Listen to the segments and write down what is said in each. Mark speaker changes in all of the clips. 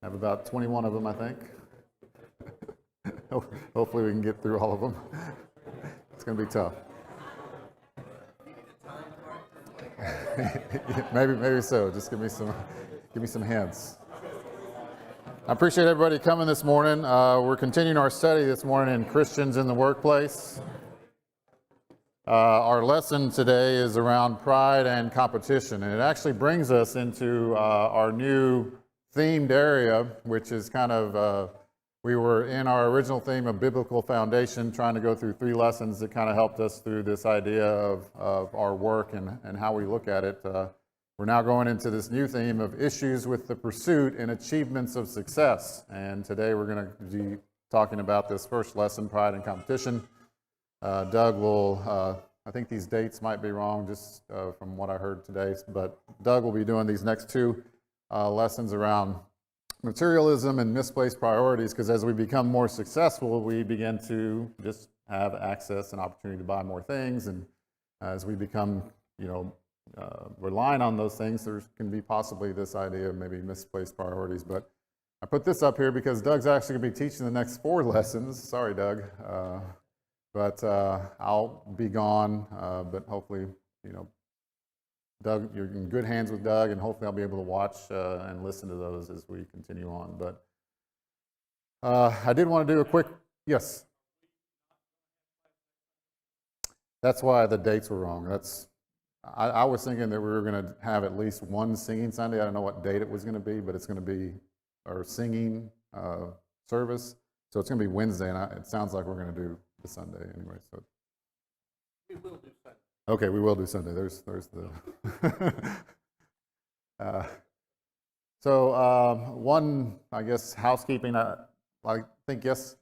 Speaker 1: I have about 21 of them, I think. Hopefully we can get through all of them. It's going to be tough. maybe so. Just give me some hints. I appreciate everybody coming this morning. We're continuing our study this morning in Christians in the Workplace. Our lesson today is around pride and competition, and it actually brings us into our new themed area, which is kind of, we were in our original theme of biblical foundation, trying to go through 3 lessons that kind of helped us through this idea of our work and how we look at it. We're now going into this new theme of issues with the pursuit and achievements of success. And today we're going to be talking about this first lesson, pride and competition. Doug will, I think these dates might be wrong just from what I heard today, but Doug will be doing these next 2 lessons around materialism and misplaced priorities, because as we become more successful, we begin to just have access and opportunity to buy more things. And as we become, relying on those things, there can be possibly this idea of maybe misplaced priorities. But I put this up here because Doug's actually going to be teaching the next 4 lessons. Sorry, Doug. But I'll be gone. But hopefully, Doug, you're in good hands with Doug, and hopefully I'll be able to watch and listen to those as we continue on. But I did want to do a quick, yes. That's why the dates were wrong. I was thinking that we were going to have at least one singing Sunday. I don't know what date it was going to be, but it's going to be our singing service. So it's going to be Wednesday, and it sounds like we're going to do the Sunday anyway. So
Speaker 2: we will do Sunday.
Speaker 1: Okay, we will do Sunday. There's the. One, I guess, housekeeping. I think yes,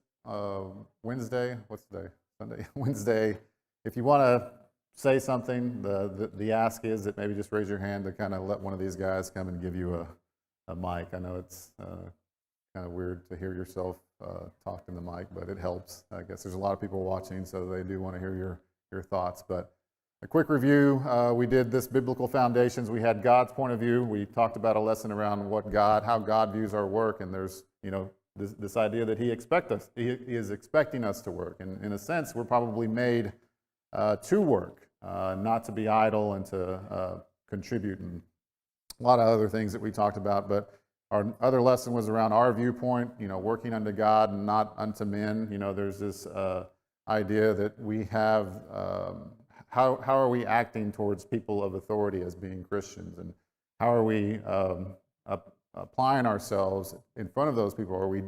Speaker 1: Wednesday. What's the day? Sunday. Wednesday. If you want to say something, the ask is that maybe just raise your hand to kind of let one of these guys come and give you a mic. I know it's kind of weird to hear yourself talk in the mic, but it helps. I guess there's a lot of people watching, so they do want to hear your thoughts. But a quick review, we did this biblical foundations. We had God's point of view. We talked about a lesson around how God views our work, and there's this idea that He is expecting us to work. And in a sense, we're probably made to work, not to be idle and to contribute, and a lot of other things that we talked about. But our other lesson was around our viewpoint, working unto God and not unto men. There's this idea that we have, how are we acting towards people of authority as being Christians, and how are we applying ourselves in front of those people? Are we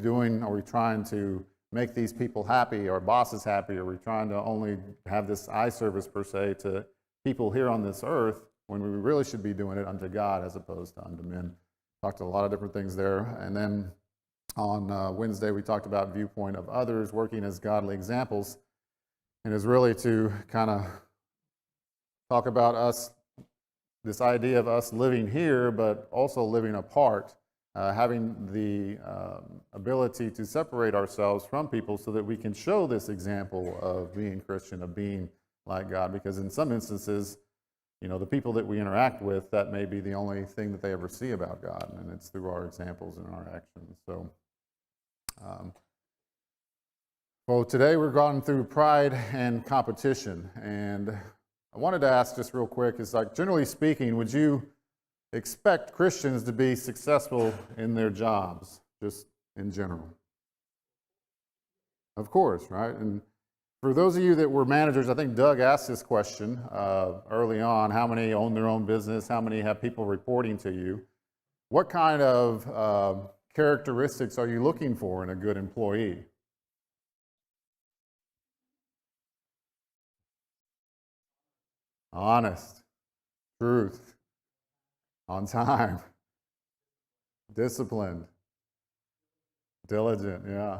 Speaker 1: trying to make these people happy, our bosses happy? Are we trying to only have this eye service per se to people here on this earth, when we really should be doing it unto God as opposed to unto men? Talked a lot of different things there. And then on Wednesday we talked about viewpoint of others, working as godly examples, and is really to kind of talk about us, this idea of us living here but also living apart, having the ability to separate ourselves from people so that we can show this example of being Christian, of being like God. Because in some instances, the people that we interact with, that may be the only thing that they ever see about God, and it's through our examples and our actions. So, well, today we're going through pride and competition, and I wanted to ask just real quick, is like, generally speaking, would you expect Christians to be successful in their jobs, just in general? Of course, right? And for those of you that were managers, I think Doug asked this question early on: how many own their own business? How many have people reporting to you? What kind of characteristics are you looking for in a good employee? Honest, truth, on time, disciplined, diligent, yeah.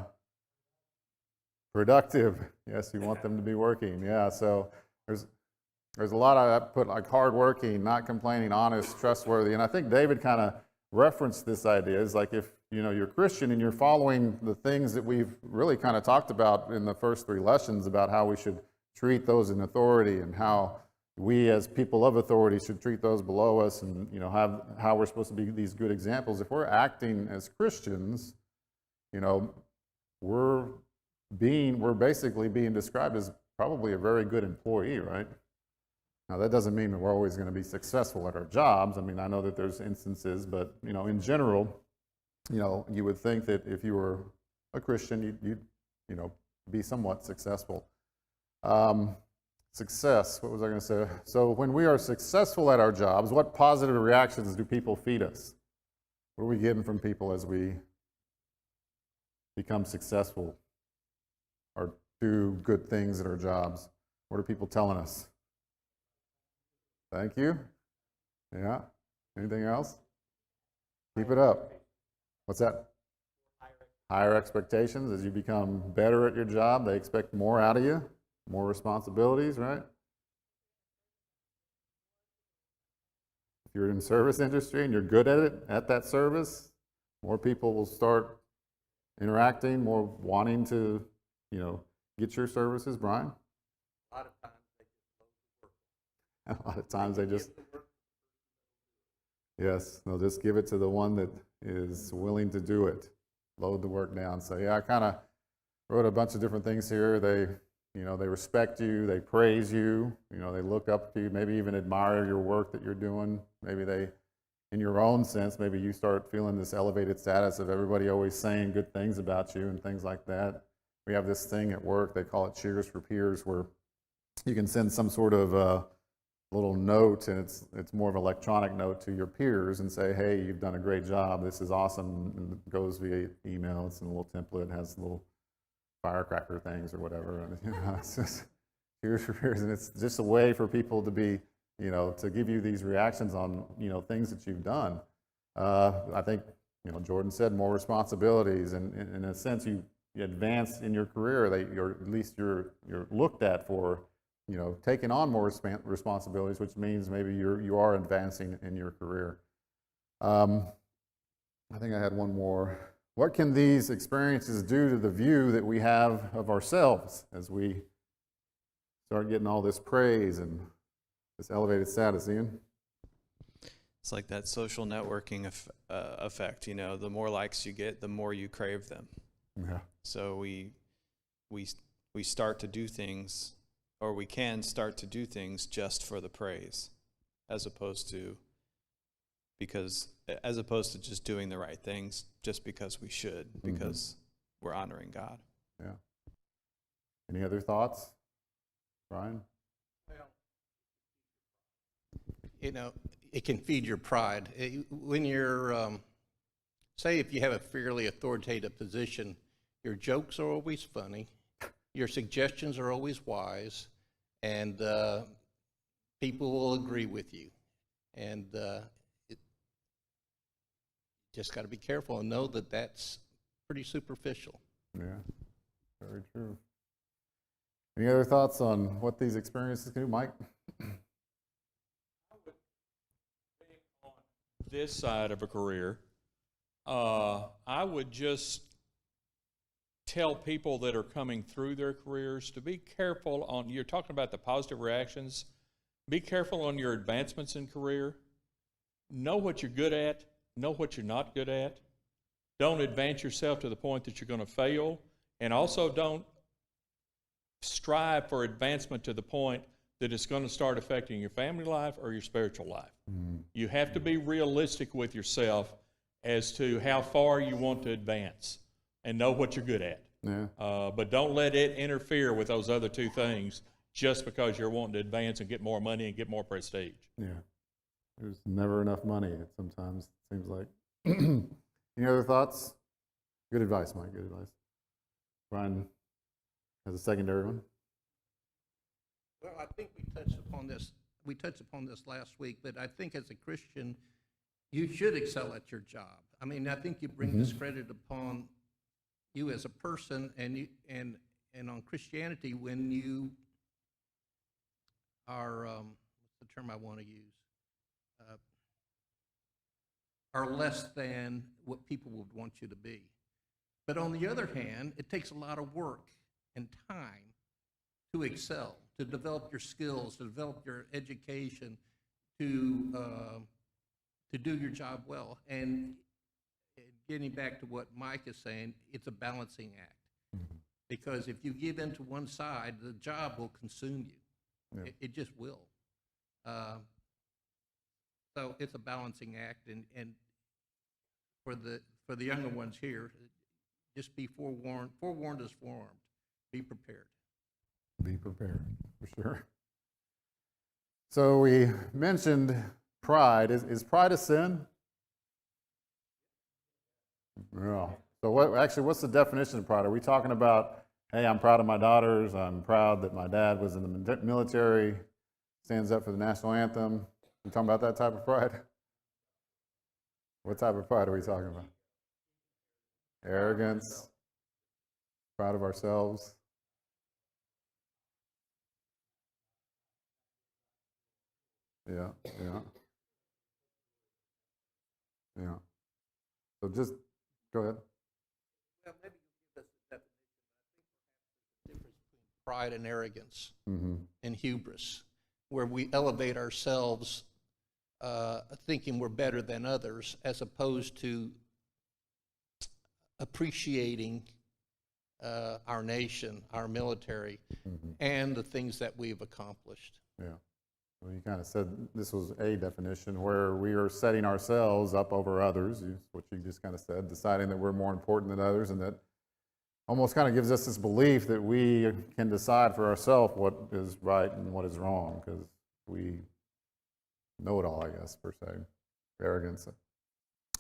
Speaker 1: Productive, yes, you want them to be working, yeah. So there's a lot of that put, like hardworking, not complaining, honest, trustworthy. And I think David kind of referenced this idea. Is like, if you're Christian and you're following the things that we've really kind of talked about in the first 3 lessons about how we should treat those in authority, and how we as people of authority should treat those below us, and have how we're supposed to be these good examples. If we're acting as Christians, we're basically being described as probably a very good employee, right? Now, that doesn't mean that we're always going to be successful at our jobs. I mean, I know that there's instances, but, in general, you would think that if you were a Christian, you'd be somewhat successful. Success, what was I going to say? So when we are successful at our jobs, what positive reactions do people feed us? What are we getting from people as we become successful or do good things at our jobs? What are people telling us? Thank you. Yeah. Anything else? Keep it up. What's that? Higher expectations. As you become better at your job, they expect more out of you, more responsibilities, right? If you're in the service industry and you're good at it, at that service, more people will start interacting, more wanting to, get your services, Brian.
Speaker 2: A lot of times they just load the work.
Speaker 1: A lot of times they just,
Speaker 2: Give the work.
Speaker 1: yes, they'll just give it to the one that is willing to do it. Load the work down. So yeah, I kind of wrote a bunch of different things here. They respect you, they praise you, they look up to you, maybe even admire your work that you're doing. Maybe they, in your own sense, maybe you start feeling this elevated status of everybody always saying good things about you and things like that. We have this thing at work, they call it Cheers for Peers, where you can send some sort of little note, and it's more of an electronic note to your peers and say, hey, you've done a great job, this is awesome, and it goes via email. It's in a little template, has little firecracker things or whatever. And, it's just Cheers for Peers, and it's just a way for people to be, to give you these reactions on, things that you've done. I think, Jordan said more responsibilities, and in a sense, you advance in your career. At least you're looked at for, taking on more responsibilities, which means maybe you are advancing in your career. I think I had one more. What can these experiences do to the view that we have of ourselves as we start getting all this praise and this elevated status, Ian?
Speaker 3: It's like that social networking effect. The more likes you get, the more you crave them.
Speaker 1: Yeah.
Speaker 3: So we start to do things, or we can start to do things just for the praise, as opposed to just doing the right things just because we should, because we're honoring God.
Speaker 1: Yeah. Any other thoughts, Brian?
Speaker 2: Well, it can feed your pride. When you're, say if you have a fairly authoritative position, your jokes are always funny, your suggestions are always wise, and people will agree with you. And just got to be careful and know that that's pretty superficial.
Speaker 1: Yeah, very true. Any other thoughts on what these experiences can do, Mike?
Speaker 4: This side of a career, I would just tell people that are coming through their careers to be careful on, you're talking about the positive reactions, be careful on your advancements in career. Know what you're good at, know what you're not good at. Don't advance yourself to the point that you're going to fail, and also don't strive for advancement to the point that it's going to start affecting your family life or your spiritual life. You have to be realistic with yourself as to how far you want to advance and know what you're good at.
Speaker 1: Yeah.
Speaker 4: But don't let it interfere with those other two things just because you're wanting to advance and get more money and get more prestige.
Speaker 1: Yeah. There's never enough money, it sometimes seems like. Any other thoughts? Good advice, Mike. Good advice. Brian has a secondary one.
Speaker 2: Well, I think we touched upon this. We touched upon this last week, but I think as a Christian, you should excel at your job. I mean, I think you bring discredit upon you as a person, and on Christianity when you are what's the term I want to use? Are less than what people would want you to be. But on the other hand, it takes a lot of work and time to excel, to develop your skills, to develop your education, to do your job well. And getting back to what Mike is saying, it's a balancing act. Because if you give in to one side, the job will consume you.
Speaker 1: Yeah.
Speaker 2: It just will. So it's a balancing act, and for the younger ones here, just be forewarned. Forewarned is forearmed. Be prepared.
Speaker 1: Be prepared, for sure. So we mentioned pride. Is pride a sin? No. So what's the definition of pride? Are we talking about, hey, I'm proud of my daughters, I'm proud that my dad was in the military, stands up for the national anthem? You talking about that type of pride? What type of pride are we talking about? Arrogance, proud of ourselves. Yeah. So just go ahead.
Speaker 2: Well, maybe you give us the definition. I think perhaps there's a difference between pride and arrogance and hubris, where we elevate ourselves thinking we're better than others, as opposed to appreciating our nation, our military, and the things that we've accomplished.
Speaker 1: Yeah. Well, you kind of said this was a definition where we are setting ourselves up over others, what you just kind of said, deciding that we're more important than others, and that almost kind of gives us this belief that we can decide for ourselves what is right and what is wrong, because we know it all, I guess, per se. Arrogance.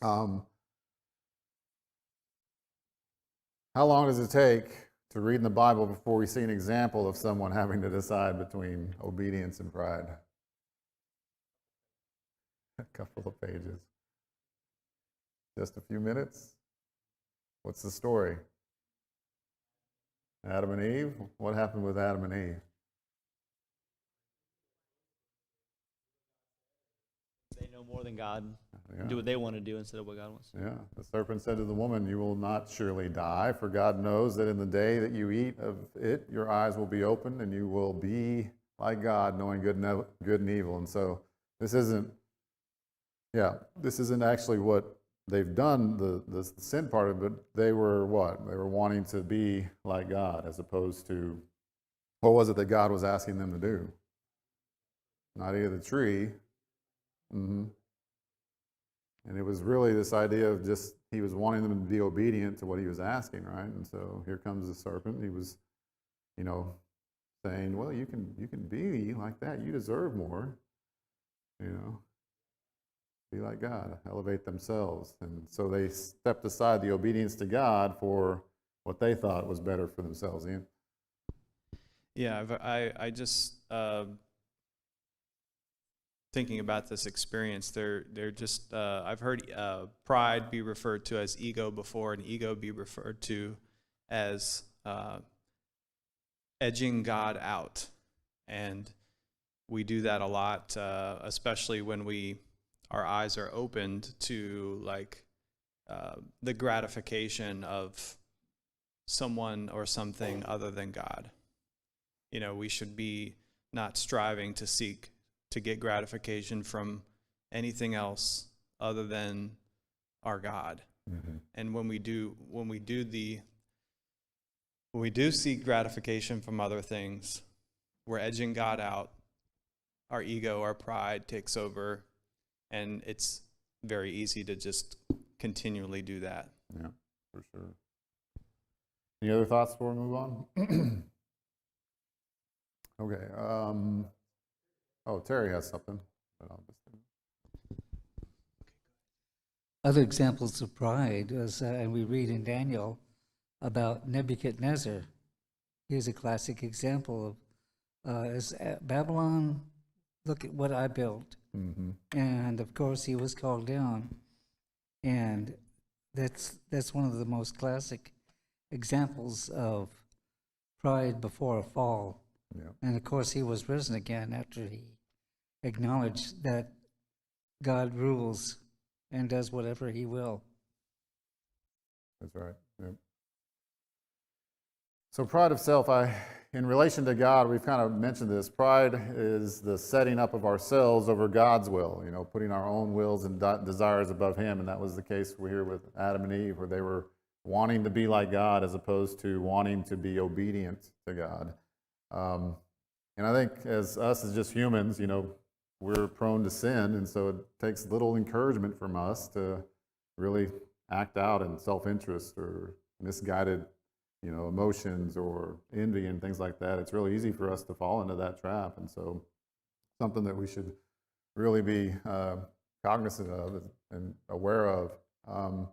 Speaker 1: How long does it take to read in the Bible before we see an example of someone having to decide between obedience and pride? A couple of pages. Just a few minutes? What's the story? Adam and Eve? What happened with Adam and Eve?
Speaker 5: They know more than God.
Speaker 1: Yeah.
Speaker 5: Do what they want to do instead of what God wants.
Speaker 1: Yeah, the serpent said to the woman, "You will not surely die, for God knows that in the day that you eat of it, your eyes will be opened, and you will be like God, knowing good and evil." And so this isn't actually what they've done, the sin part of it. They were what? They were wanting to be like God, as opposed to, what was it that God was asking them to do? Not eat of the tree. And it was really this idea of just, he was wanting them to be obedient to what he was asking, right? And so here comes the serpent. He was, saying, well, you can be like that. You deserve more. Be like God, elevate themselves. And so they stepped aside the obedience to God for what they thought was better for themselves. Ian?
Speaker 3: Yeah, I just thinking about this experience, they're just I've heard pride be referred to as ego before, and ego be referred to as edging God out, and we do that a lot, especially when our eyes are opened to the gratification of someone or something other than God. We should be not striving to get gratification from anything else other than our God. And when we do seek gratification from other things, we're edging God out. Our ego, our pride takes over, and it's very easy to just continually do that.
Speaker 1: Yeah, for sure. Any other thoughts before we move on? Okay. Terry has something.
Speaker 6: Other examples of pride was, and we read in Daniel about Nebuchadnezzar. Here's a classic example of Babylon, look at what I built. And of course he was called down. And that's one of the most classic examples of pride before a fall.
Speaker 1: Yeah.
Speaker 6: And of course he was risen again after he acknowledged that God rules and does whatever he will.
Speaker 1: That's right. Yep. So pride of self, in relation to God, we've kind of mentioned this. Pride is the setting up of ourselves over God's will, putting our own wills and desires above Him. And that was the case here with Adam and Eve, where they were wanting to be like God as opposed to wanting to be obedient to God. And I think as just humans, we're prone to sin, and so it takes little encouragement from us to really act out in self-interest or misguided emotions or envy and things like that. It's really easy for us to fall into that trap. And so something that we should really be cognizant of and aware of. A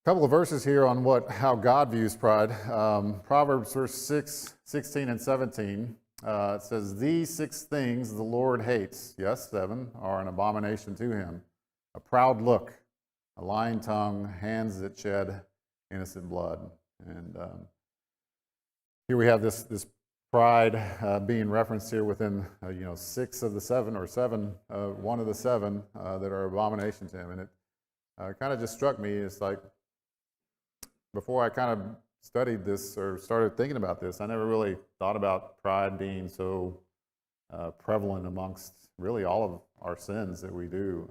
Speaker 1: couple of verses here on how God views pride. Proverbs verse 16 and 17. It says, "These 6 things the Lord hates," yes, 7, "are an abomination to Him: a proud look, a lying tongue, hands that shed innocent blood." And here we have this pride being referenced here within 6 of the 7, or 7, one of the 7 that are abomination to Him. And it kind of just struck me. It's like, before I kind of studied this or started thinking about this, I never really thought about pride being so prevalent amongst really all of our sins that we do,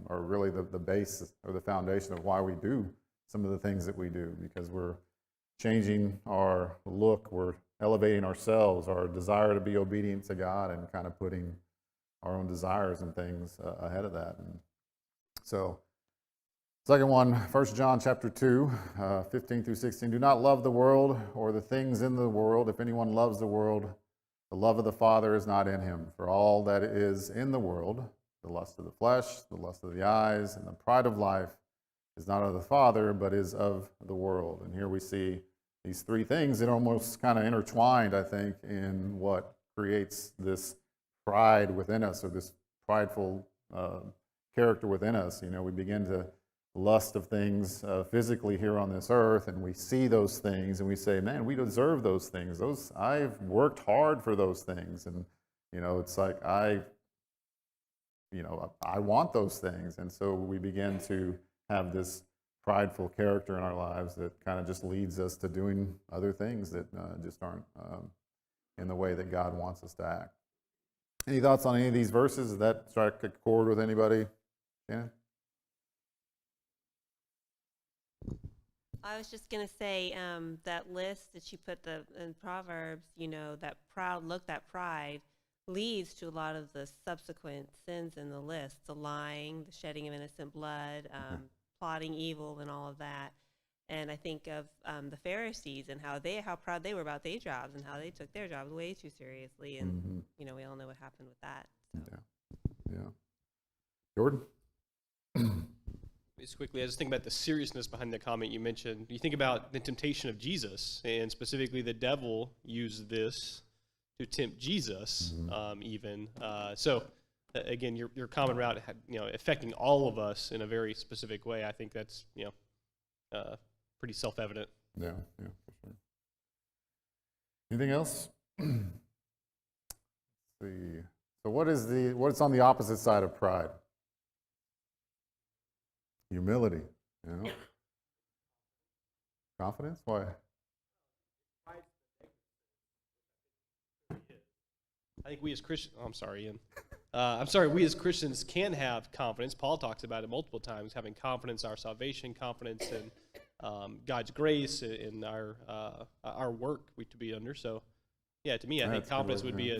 Speaker 1: or really the base or the foundation of why we do some of the things that we do, because we're changing our look, we're elevating ourselves, our desire to be obedient to God, and kind of putting our own desires and things ahead of that. And so, second one, 1 John chapter 2, 15 through 16. "Do not love the world or the things in the world. If anyone loves the world, the love of the Father is not in him. For all that is in the world, the lust of the flesh, the lust of the eyes, and the pride of life, is not of the Father, but is of the world." And here we see these 3 things that are almost kind of intertwined, I think, in what creates this pride within us, or this prideful character within us. We begin to lust of things physically here on this earth, and we see those things and we say, man, we deserve those things. I've worked hard for those things, and it's like I want those things. And so we begin to have this prideful character in our lives that kind of just leads us to doing other things that just aren't in the way that God wants us to act. Any thoughts on any of these verses? Does that strike a chord with anybody? Shannon?
Speaker 7: I was just going to say that list that you put in Proverbs, that proud look, that pride, leads to a lot of the subsequent sins in the list: the lying, the shedding of innocent blood, plotting evil, and all of that. And I think of the Pharisees and how proud they were about their jobs and how they took their jobs way too seriously. And we all know what happened with that. So.
Speaker 1: Yeah. Jordan?
Speaker 8: Just quickly, I just think about the seriousness behind the comment you mentioned. You think about the temptation of Jesus, and specifically the devil used this to tempt Jesus, even. So, again, your common route, affecting all of us in a very specific way. I think that's pretty self-evident.
Speaker 1: Yeah, for sure. Anything else? Let's see. So, what's on the opposite side of pride? Humility. Confidence? Why?
Speaker 8: I think we as Christians, I'm sorry, Ian. We as Christians can have confidence. Paul talks about it multiple times, having confidence in our salvation, confidence in God's grace, in our work we to be under. So, yeah, to me, I think confidence would be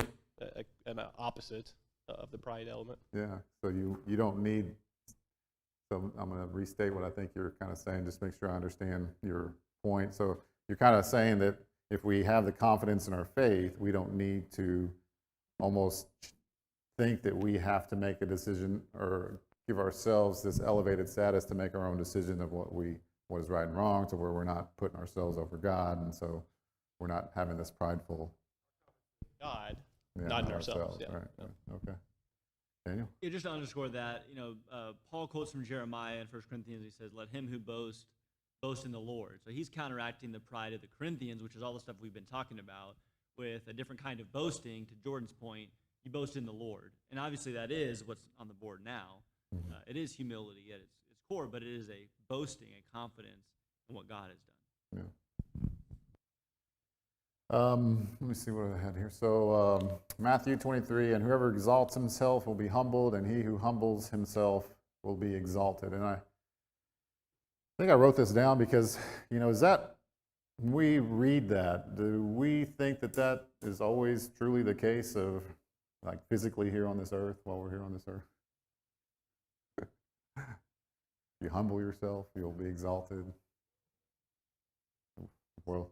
Speaker 8: an opposite of the pride element.
Speaker 1: Yeah, so you don't need, so I'm going to restate what I think you're kind of saying, just make sure I understand your point. So you're kind of saying that if we have the confidence in our faith, we don't need to almost think that we have to make a decision or give ourselves this elevated status to make our own decision of what is right and wrong, to where we're not putting ourselves over God, and so we're not having this prideful
Speaker 8: God, not in ourselves. Yeah.
Speaker 1: Right. Okay. Daniel?
Speaker 5: Yeah, just to underscore that, Paul quotes from Jeremiah in 1 Corinthians. He says, "Let him who boast in the Lord." So he's counteracting the pride of the Corinthians, which is all the stuff we've been talking about, with a different kind of boasting. To Jordan's point, you boast in the Lord. And obviously that is what's on the board now. It is humility at its core, but it is a boasting, a confidence in what God has done.
Speaker 1: Yeah. Let me see what I had here. So Matthew 23, and whoever exalts himself will be humbled, and he who humbles himself will be exalted. And I think I wrote this down because, is that, when we read that, do we think that that is always truly the case of, like, physically here on this earth, while we're here on this earth? If you humble yourself, you'll be exalted. Well,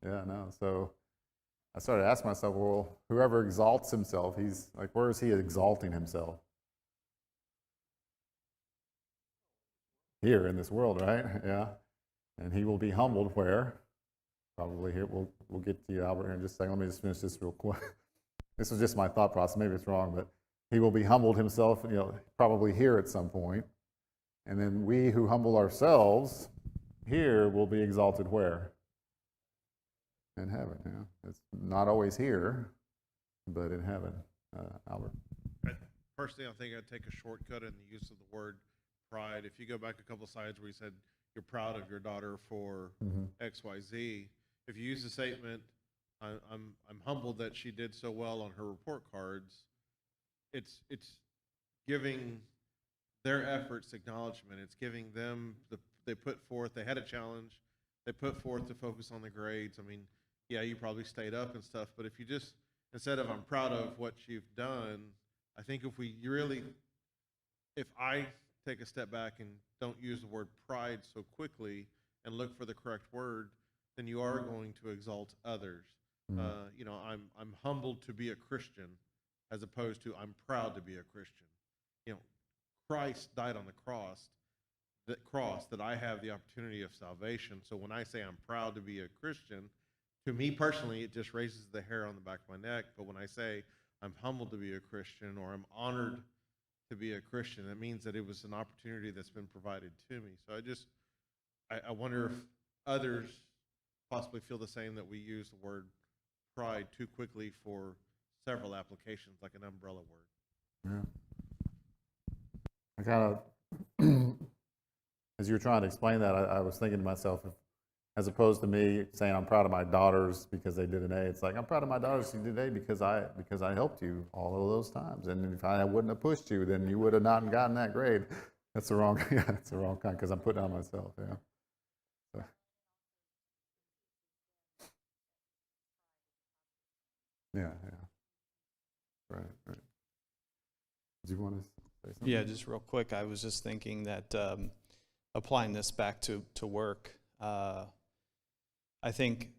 Speaker 1: yeah, no. So I started asking myself, well, whoever exalts himself, he's like, where is he exalting himself? Here in this world, right? Yeah. And he will be humbled where? Probably here. We'll get to you, Albert, here in just a second. Let me just finish this real quick. This was just my thought process. Maybe it's wrong, but he will be humbled himself, probably here at some point. And then we who humble ourselves here will be exalted where? In heaven, yeah. It's not always here, but in heaven. Albert.
Speaker 9: Personally, I think I'd take a shortcut in the use of the word pride. If you go back a couple slides where you said you're proud of your daughter for XYZ, if you use the statement, I'm humbled that she did so well on her report cards, it's giving their efforts acknowledgement. It's giving them they put forth, they had a challenge, they put forth to focus on the grades. I mean, yeah, you probably stayed up and stuff, but if you just, instead of I'm proud of what you've done, I think if I take a step back and don't use the word pride so quickly and look for the correct word, then you are going to exalt others. I'm humbled to be a Christian as opposed to I'm proud to be a Christian. Christ died on the cross that I have the opportunity of salvation. So when I say I'm proud to be a Christian, to me personally, it just raises the hair on the back of my neck. But when I say I'm humbled to be a Christian or I'm honored to be a Christian, that means that it was an opportunity that's been provided to me. So I wonder if others possibly feel the same, that we use the word pride too quickly for several applications, like an umbrella word.
Speaker 1: Yeah. I kind of, as you were trying to explain that, I was thinking to myself, as opposed to me saying I'm proud of my daughters because they did an A, it's like I'm proud of my daughters who did an A because I helped you all of those times, and if I wouldn't have pushed you, then you would have not gotten that grade. That's the wrong, yeah, that's the wrong kind because I'm putting on myself, yeah. So. Yeah. Right. Did you want to say something?
Speaker 3: Yeah, just real quick, I was just thinking that applying this back to work, I think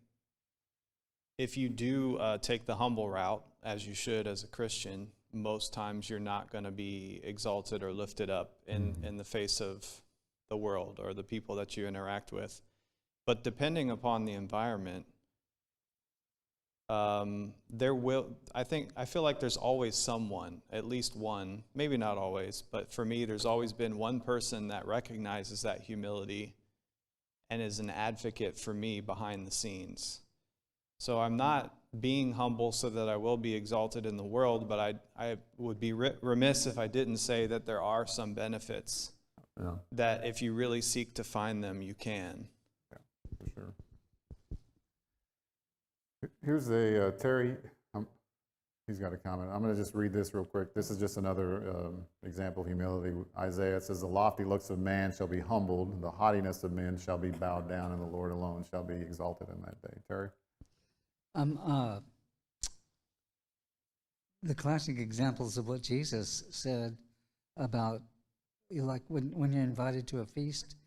Speaker 3: if you do take the humble route, as you should as a Christian, most times you're not going to be exalted or lifted up in the face of the world or the people that you interact with. But depending upon the environment, I feel like there's always someone, at least one, maybe not always, but for me, there's always been one person that recognizes that humility and is an advocate for me behind the scenes. So I'm not being humble so that I will be exalted in the world, but I would be remiss if I didn't say that there are some benefits that if you really seek to find them, you can.
Speaker 1: Yeah, for sure. Here's Terry, he's got a comment. I'm going to just read this real quick. This is just another example of humility. Isaiah says, the lofty looks of man shall be humbled, the haughtiness of men shall be bowed down, and the Lord alone shall be exalted in that day. Terry?
Speaker 6: The classic examples of what Jesus said about, like when you're invited to a feast,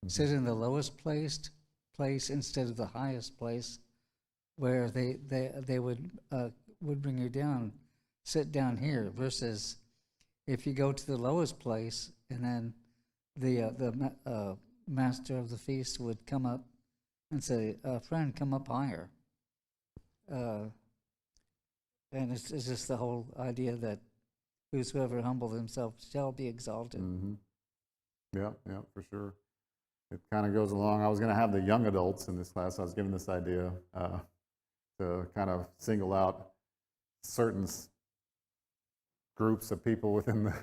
Speaker 6: sit in the lowest place instead of the highest place, where they would bring you down, sit down here, versus if you go to the lowest place and then the master of the feast would come up and say, friend, come up higher. And it's just the whole idea that whosoever humbles himself shall be exalted.
Speaker 1: Mm-hmm. Yeah, for sure. It kind of goes along. I was going to have the young adults in this class. I was given this idea to kind of single out certain groups of people within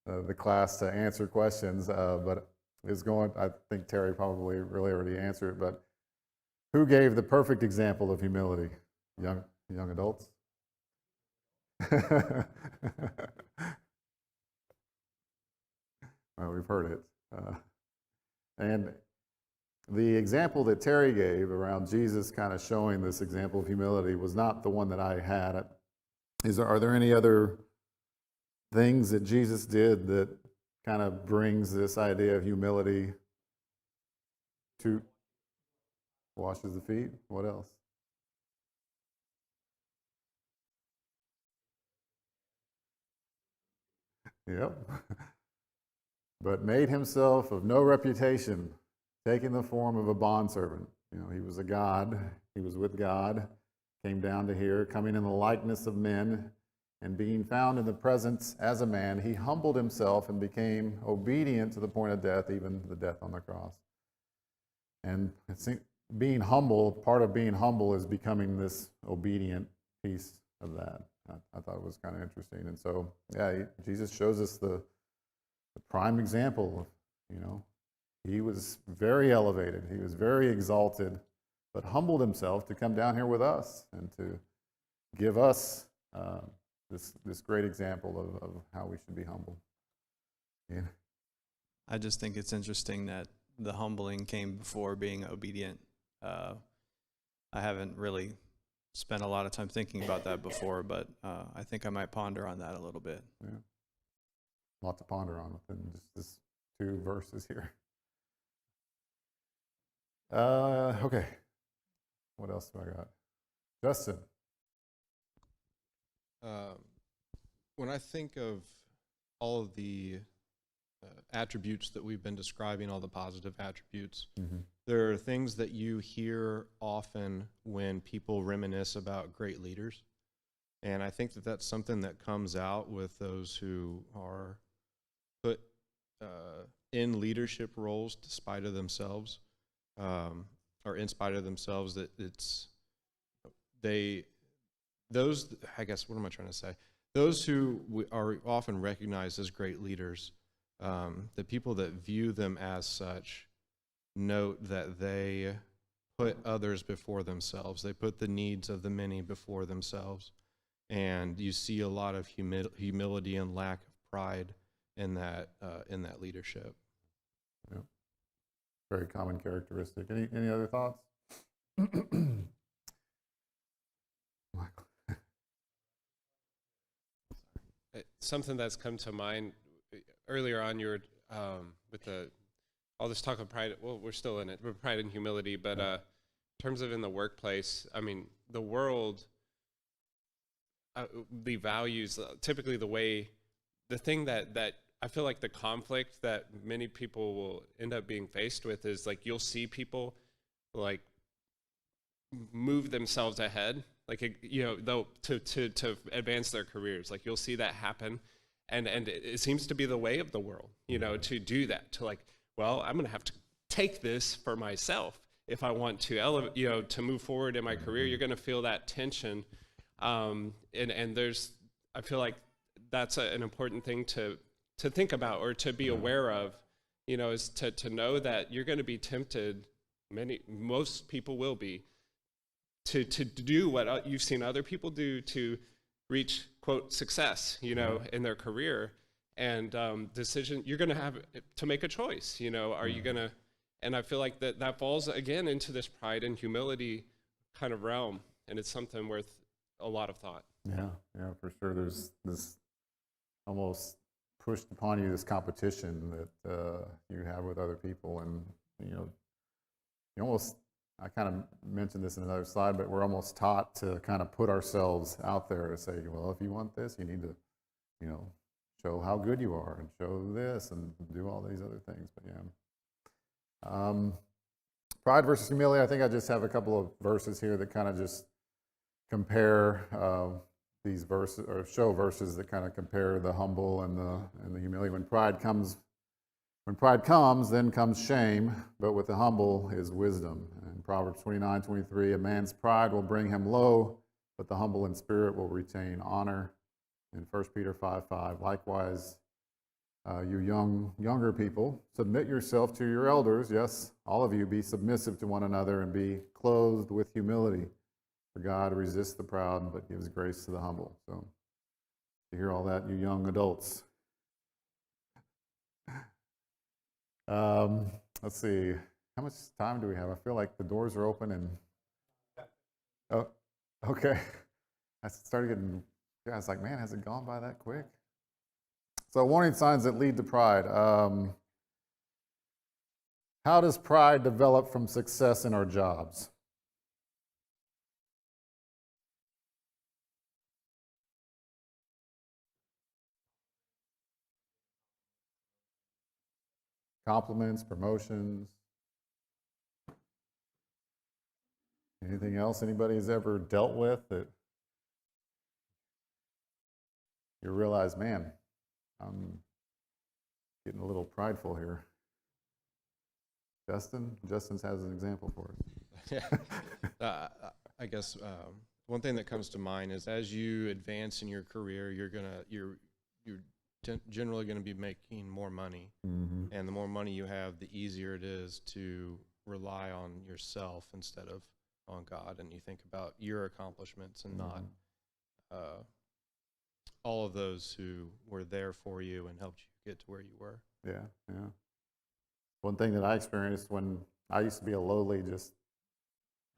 Speaker 1: the class to answer questions. But it's going. I think Terry probably really already answered it. But Who gave the perfect example of humility? Young adults? Well, we've heard it. And the example that Terry gave around Jesus kind of showing this example of humility was not the one that I had. Are there any other things that Jesus did that kind of brings this idea of humility to washes the feet? What else? Yep. But made himself of no reputation, taking the form of a bondservant. You know, he was a God. He was with God, came down to here, coming in the likeness of men, and being found in the presence as a man, he humbled himself and became obedient to the point of death, even the death on the cross. And being humble, part of being humble is becoming this obedient piece of that. I thought it was kind of interesting. And so, yeah, Jesus shows us the prime example of, you know, he was very elevated, he was very exalted, but humbled himself to come down here with us and to give us this great example of how we should be humble. Yeah.
Speaker 3: I just think it's interesting that the humbling came before being obedient. I haven't really spent a lot of time thinking about that before, but I think I might ponder on that a little bit.
Speaker 1: Yeah. A lot to ponder on within just this 2 verses here. Okay. What else do I got? Justin.
Speaker 10: When I think of all of the attributes that we've been describing, all the positive attributes, there are things that you hear often when people reminisce about great leaders. And I think that that's something that comes out with those who are put in leadership roles despite of themselves, or in spite of themselves, that those, I guess, what am I trying to say? Those who are often recognized as great leaders, the people that view them as such, note that they put others before themselves. They put the needs of the many before themselves. And you see a lot of humility and lack of pride in that leadership.
Speaker 1: Yeah. Very common characteristic. Any other thoughts? Michael.
Speaker 11: Something that's come to mind earlier on, you were with all this talk of pride. Well, we're still in it, but pride and humility. But in terms of in the workplace, I mean, the world, the values, typically the thing that I feel like the conflict that many people will end up being faced with is, like, you'll see people like move themselves ahead, like, you know, though to advance their careers. Like, you'll see that happen, and it seems to be the way of the world, you know, to do that, to like, well, I'm gonna have to take this for myself if I want to elevate, you know, to move forward in my career. You're gonna feel that tension, and there's, I feel like that's an important thing to think about or to be aware of, you know, is to know that you're going to be tempted, most people will be, to do what you've seen other people do to reach, quote, success, you know, in their career. And you're going to have to make a choice, you know, are you going to, and I feel like that falls again into this pride and humility kind of realm, and it's something worth a lot of thought.
Speaker 1: Yeah, for sure. There's this almost pushed upon you, this competition that you have with other people, and you know, you almost, I kind of mentioned this in another slide, but we're almost taught to kind of put ourselves out there to say, well, if you want this, you need to, you know, show how good you are and show this and do all these other things. But yeah, pride versus humility. I think I just have a couple of verses here that kind of just compare these verses, or show verses that kind of compare the humble and the humility. When pride comes, then comes shame, but with the humble is wisdom. In Proverbs 29:23, a man's pride will bring him low, but the humble in spirit will retain honor. In 1 Peter 5:5, likewise, You younger people, submit yourself to your elders. Yes, all of you, be submissive to one another and be clothed with humility. For God resists the proud, but gives grace to the humble. So, you hear all that, you young adults. Let's see. How much time do we have? I feel like the doors are open and. Oh, okay. I started getting. Yeah, I was like, man, has it gone by that quick? So, warning signs that lead to pride. How does pride develop from success in our jobs? Compliments, promotions. Anything else anybody's ever dealt with that you realize, man, I'm getting a little prideful here. Justin has an example for us.
Speaker 10: I guess one thing that comes to mind is as you advance in your career, you're generally going to be making more money, and the more money you have, the easier it is to rely on yourself instead of on God, and you think about your accomplishments and not all of those who were there for you and helped you get to where you were.
Speaker 1: Yeah, yeah. One thing that I experienced when I used to be a lowly just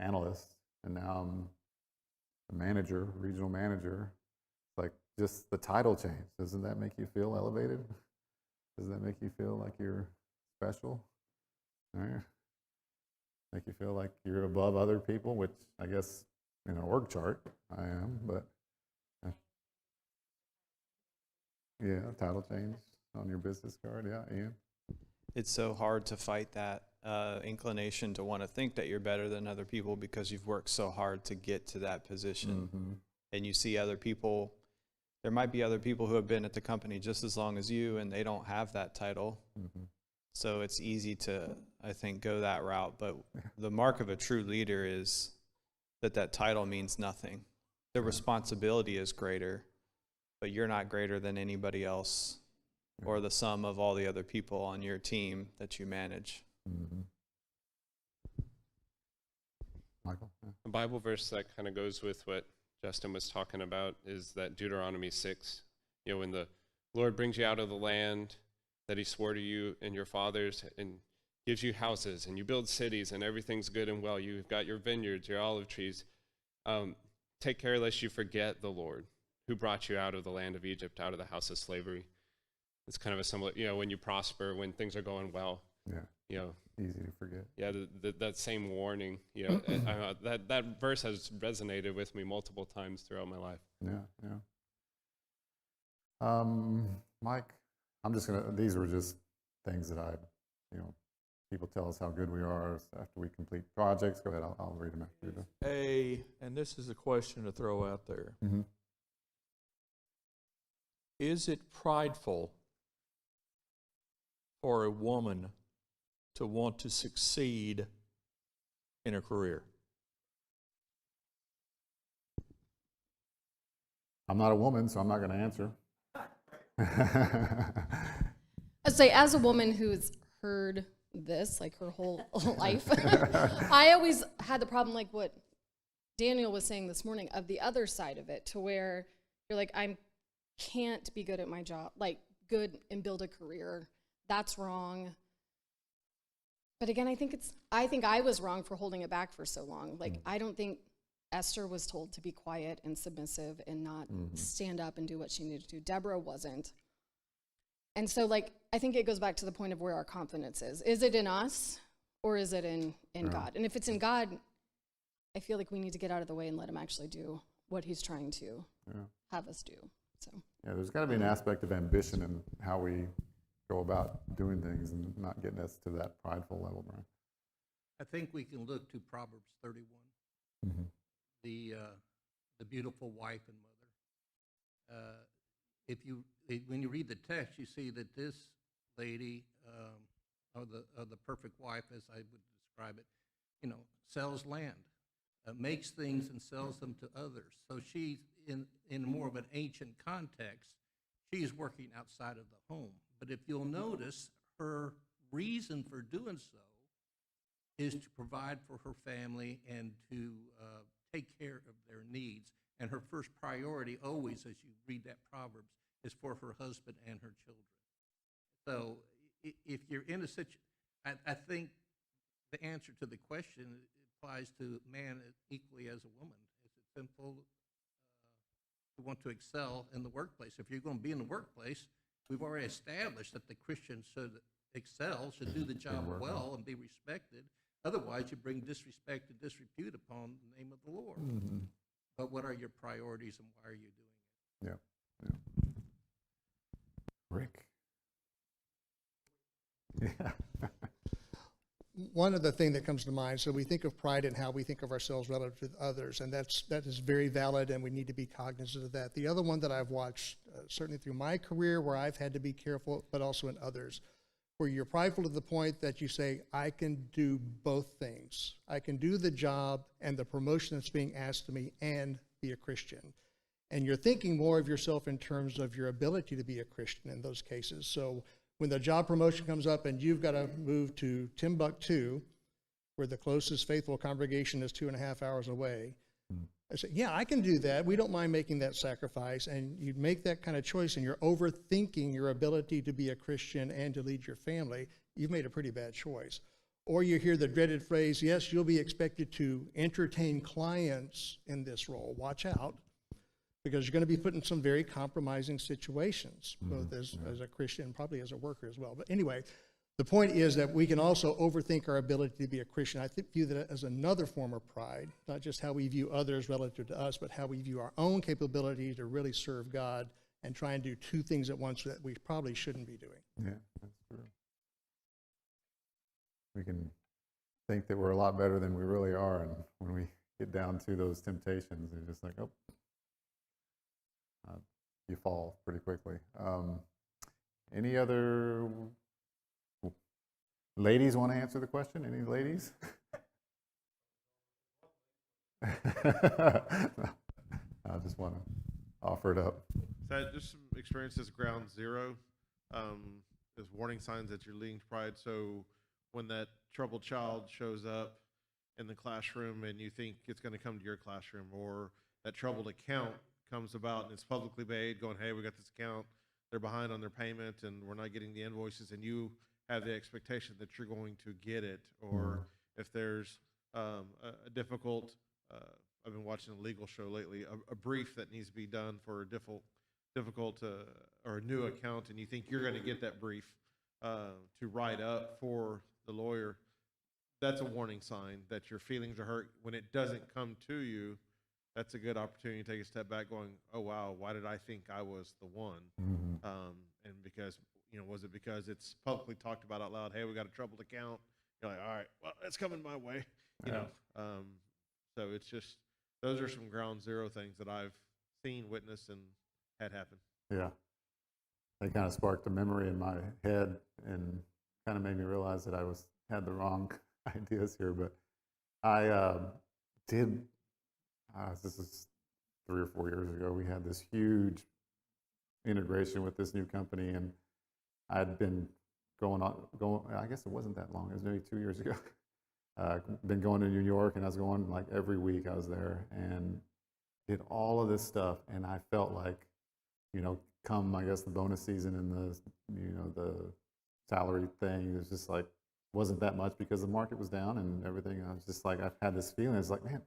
Speaker 1: analyst, and now I'm a manager, regional manager. It's like just the title change. Doesn't that make you feel elevated? Doesn't that make you feel like you're special? All right. Make you feel like you're above other people, which I guess in an org chart I am, but yeah, title change on your business card. Yeah, Ian.
Speaker 3: It's so hard to fight that inclination to want to think that you're better than other people because you've worked so hard to get to that position. And you see other people, there might be other people who have been at the company just as long as you and they don't have that title. So it's easy to, I think, go that route. But the mark of a true leader is that title means nothing. The responsibility is greater, but you're not greater than anybody else or the sum of all the other people on your team that you manage.
Speaker 1: Michael? Yeah.
Speaker 11: A Bible verse that kind of goes with what Justin was talking about is that Deuteronomy 6. You know, when the Lord brings you out of the land that he swore to you and your fathers and gives you houses and you build cities and everything's good and well. You've got your vineyards, your olive trees. Take care lest you forget the Lord who brought you out of the land of Egypt, out of the house of slavery. It's kind of a similar, you know, when you prosper, when things are going well.
Speaker 1: Yeah.
Speaker 11: You know,
Speaker 1: Easy to forget.
Speaker 11: yeah, that same warning, you know, that verse has resonated with me multiple times throughout my life.
Speaker 1: Yeah, yeah. Mike, these were just things that people tell us how good we are after we complete projects. Go ahead, I'll read them after you're done.
Speaker 4: And this is a question to throw out there. Is it prideful for a woman to want to succeed in a career?
Speaker 1: I'm not a woman, so I'm not going to answer.
Speaker 12: I'd say, as a woman who's heard this like her whole life, I always had the problem, like what Daniel was saying this morning, of the other side of it, to where you're like, I can't be good at my job, like good and build a career. That's wrong. But again, I think I was wrong for holding it back for so long. Like, I don't think Esther was told to be quiet and submissive and not stand up and do what she needed to do. Deborah wasn't. And so, like, I think it goes back to the point of where our confidence is. Is it in us or is it in God? And if it's in God, I feel like we need to get out of the way and let him actually do what he's trying to have us do. So
Speaker 1: yeah, there's got to be an aspect of ambition in how we go about doing things and not getting us to that prideful level, Brian.
Speaker 2: I think we can look to Proverbs 31, the beautiful wife and mother. When you read the text, you see that this lady, or the perfect wife, as I would describe it, sells land, makes things and sells them to others. So she's in more of an ancient context. She's working outside of the home, But if you'll notice, her reason for doing so is to provide for her family and to take care of their needs. And her first priority always, as you read that Proverbs, is for her husband and her children. So if you're in a situation, I think the answer to the question applies to man equally as a woman. Is it sinful to want to excel in the workplace? If you're going to be in the workplace, we've already established that the Christian should excel, should do the job well and be respected. Otherwise, you bring disrespect and disrepute upon the name of the Lord. But what are your priorities and why are you doing it?
Speaker 1: Yeah. Rick. Yeah.
Speaker 13: One other thing that comes to mind, so we think of pride and how we think of ourselves relative to others, and that is very valid, and we need to be cognizant of that. The other one that I've watched, certainly through my career, where I've had to be careful, but also in others, where you're prideful to the point that you say, I can do both things. I can do the job and the promotion that's being asked of me and be a Christian. And you're thinking more of yourself in terms of your ability to be a Christian in those cases. So when the job promotion comes up and you've got to move to Timbuktu, where the closest faithful congregation is 2.5 hours away, I say, yeah, I can do that. We don't mind making that sacrifice. And you make that kind of choice and you're overthinking your ability to be a Christian and to lead your family, you've made a pretty bad choice. Or you hear the dreaded phrase, yes, you'll be expected to entertain clients in this role. Watch out, because you're going to be put in some very compromising situations, both as a Christian and probably as a worker as well. But anyway, the point is that we can also overthink our ability to be a Christian. I view that as another form of pride, not just how we view others relative to us, but how we view our own capability to really serve God and try and do two things at once that we probably shouldn't be doing.
Speaker 1: Yeah, that's true. We can think that we're a lot better than we really are, and when we get down to those temptations, it's just like, oh, you fall pretty quickly. Any other ladies want to answer the question? Any ladies? I just want to offer it up.
Speaker 9: So just some experiences ground zero. There's warning signs that you're leading to pride. So when that troubled child shows up in the classroom and you think it's going to come to your classroom, or that troubled account comes about and it's publicly made, going, hey, we got this account, they're behind on their payment and we're not getting the invoices, and you have the expectation that you're going to get it. Or if there's a difficult, I've been watching a legal show lately, a brief that needs to be done for a difficult or a new account, and you think you're going to get that brief to write up for the lawyer, that's a warning sign that your feelings are hurt. When it doesn't come to you, that's a good opportunity to take a step back going, oh, wow, why did I think I was the one? And because, was it because it's publicly talked about out loud, hey, we got a troubled account? You're like, all right, well, it's coming my way, you know. So it's just, those are some ground zero things that I've seen, witnessed, and had happen.
Speaker 1: Yeah. They kind of sparked a memory in my head and kind of made me realize that I had the wrong ideas here. But I did, this is 3 or 4 years ago, we had this huge integration with this new company, and I'd been going, I guess it wasn't that long, it was maybe 2 years ago. Been going to New York, and I was going like every week I was there and did all of this stuff, and I felt like, come, I guess, the bonus season and the salary thing, it was just like, wasn't that much because the market was down and everything. I was just like, I've had this feeling, it's like, man,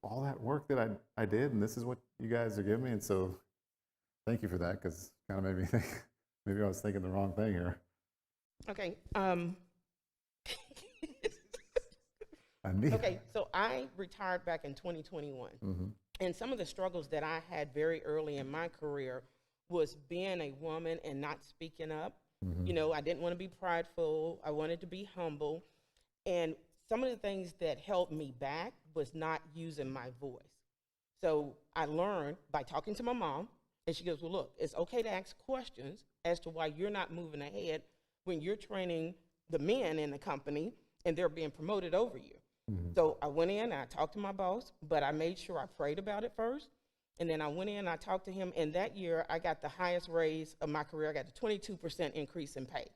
Speaker 1: all that work that I did, and this is what you guys are giving me. And so thank you for that, because kind of made me think, maybe I was thinking the wrong thing here.
Speaker 14: Okay.
Speaker 1: Anita.
Speaker 14: Okay, so I retired back in 2021. And some of the struggles that I had very early in my career was being a woman and not speaking up. I didn't want to be prideful. I wanted to be humble. And some of the things that held me back was not using my voice. So I learned by talking to my mom, and she goes, well, look, it's okay to ask questions as to why you're not moving ahead when you're training the men in the company and they're being promoted over you. So I went in and I talked to my boss, but I made sure I prayed about it first. And then I went in, I talked to him, and that year I got the highest raise of my career. I got a 22% increase in pay.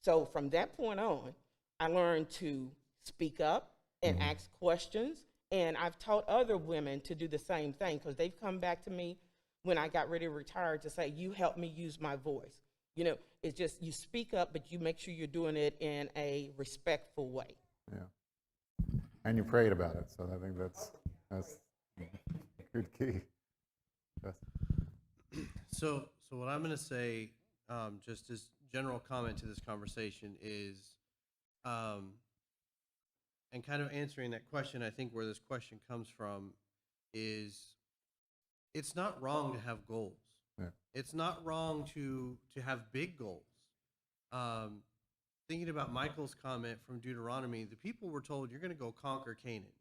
Speaker 14: So from that point on, I learned to speak up and ask questions. And I've taught other women to do the same thing, because they've come back to me when I got ready to retire to say, you helped me use my voice. You know, it's just you speak up, but you make sure you're doing it in a respectful way.
Speaker 1: Yeah. And you prayed about it, so I think that's a good key. Yes.
Speaker 15: So what I'm going to say, just as general comment to this conversation is, and kind of answering that question, I think where this question comes from is, it's not wrong to have goals.
Speaker 1: Yeah.
Speaker 15: It's not wrong to have big goals. Thinking about Michael's comment from Deuteronomy, the people were told, you're going to go conquer Canaan.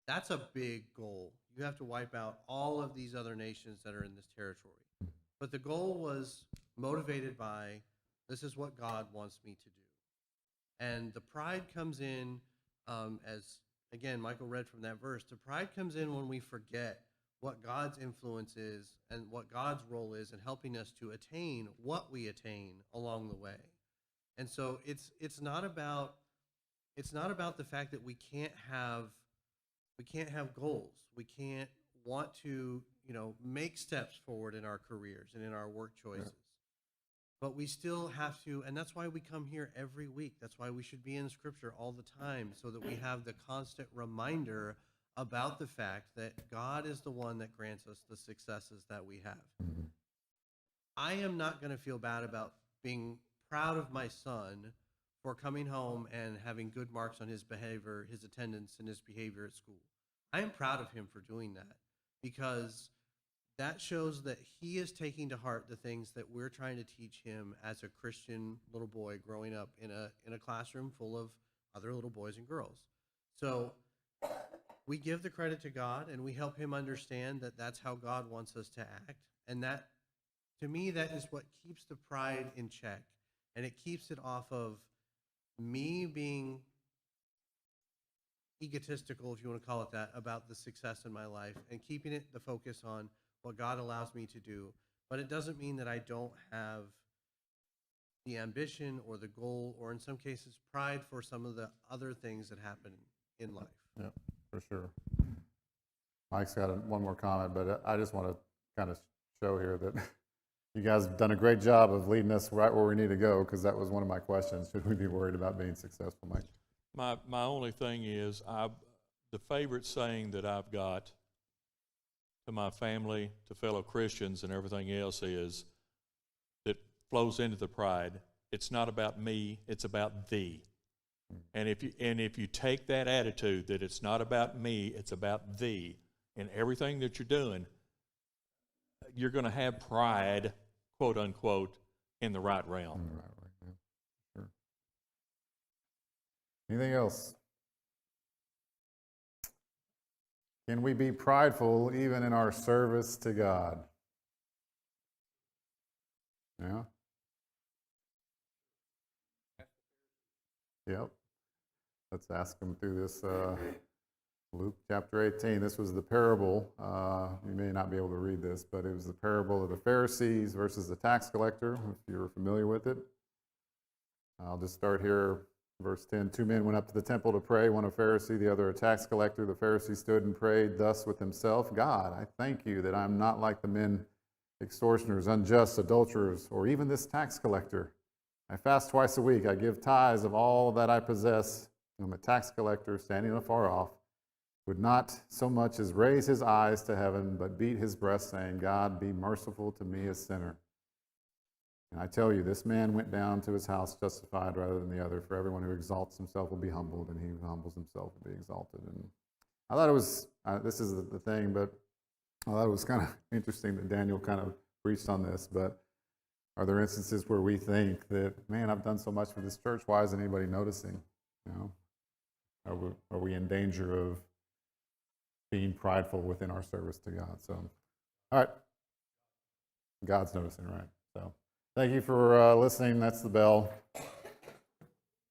Speaker 15: That's a big goal. You have to wipe out all of these other nations that are in this territory. But the goal was motivated by, this is what God wants me to do. And the pride comes in, as, again, Michael read from that verse, the pride comes in when we forget what God's influence is and what God's role is in helping us to attain what we attain along the way. And so it's not about the fact that we can't have goals. We can't want to, make steps forward in our careers and in our work choices. Yeah. But we still have to, and that's why we come here every week. That's why we should be in Scripture all the time, so that we have the constant reminder about the fact that God is the one that grants us the successes that we have. Mm-hmm. I am not going to feel bad about being proud of my son for coming home and having good marks on his behavior, his attendance, and his behavior at school. I am proud of him for doing that, because that shows that he is taking to heart the things that we're trying to teach him as a Christian little boy growing up in a classroom full of other little boys and girls. So we give the credit to God, and we help him understand that that's how God wants us to act. And that, to me, that is what keeps the pride in check. And it keeps it off of me being egotistical, if you want to call it that, about the success in my life, and keeping it the focus on what God allows me to do. But it doesn't mean that I don't have the ambition or the goal, or in some cases pride, for some of the other things that happen in life.
Speaker 1: Yeah, for sure. Mike's got one more comment, but I just want to kind of show here that you guys have done a great job of leading us right where we need to go, because that was one of my questions. Should we be worried about being successful, Mike?
Speaker 4: My only thing is, the favorite saying that I've got to my family, to fellow Christians and everything else is, that flows into the pride, it's not about me, it's about thee. And if you take that attitude that it's not about me, it's about thee, in everything that you're doing, you're going to have pride, quote unquote, in the right realm.
Speaker 1: Yeah. Sure. Anything else? Can we be prideful even in our service to God? Yeah. Yep. Let's ask them through this Luke chapter 18. This was the parable. You may not be able to read this, but it was the parable of the Pharisees versus the tax collector, if you're familiar with it. I'll just start here. Verse 10, 2 men went up to the temple to pray, one a Pharisee, the other a tax collector. The Pharisee stood and prayed thus with himself, God, I thank you that I'm not like the men extortioners, unjust, adulterers, or even this tax collector. I fast twice a week. I give tithes of all that I possess. I'm a tax collector standing afar off, would not so much as raise his eyes to heaven, but beat his breast, saying, God, be merciful to me, a sinner. And I tell you, this man went down to his house justified rather than the other. For everyone who exalts himself will be humbled, and he who humbles himself will be exalted. And I thought it was, this is the thing, but I thought it was kind of interesting that Daniel kind of preached on this. But are there instances where we think that, man, I've done so much for this church, why isn't anybody noticing? Are we in danger of being prideful within our service to God? So, all right. God's noticing, right? So, thank you for listening. That's the bell.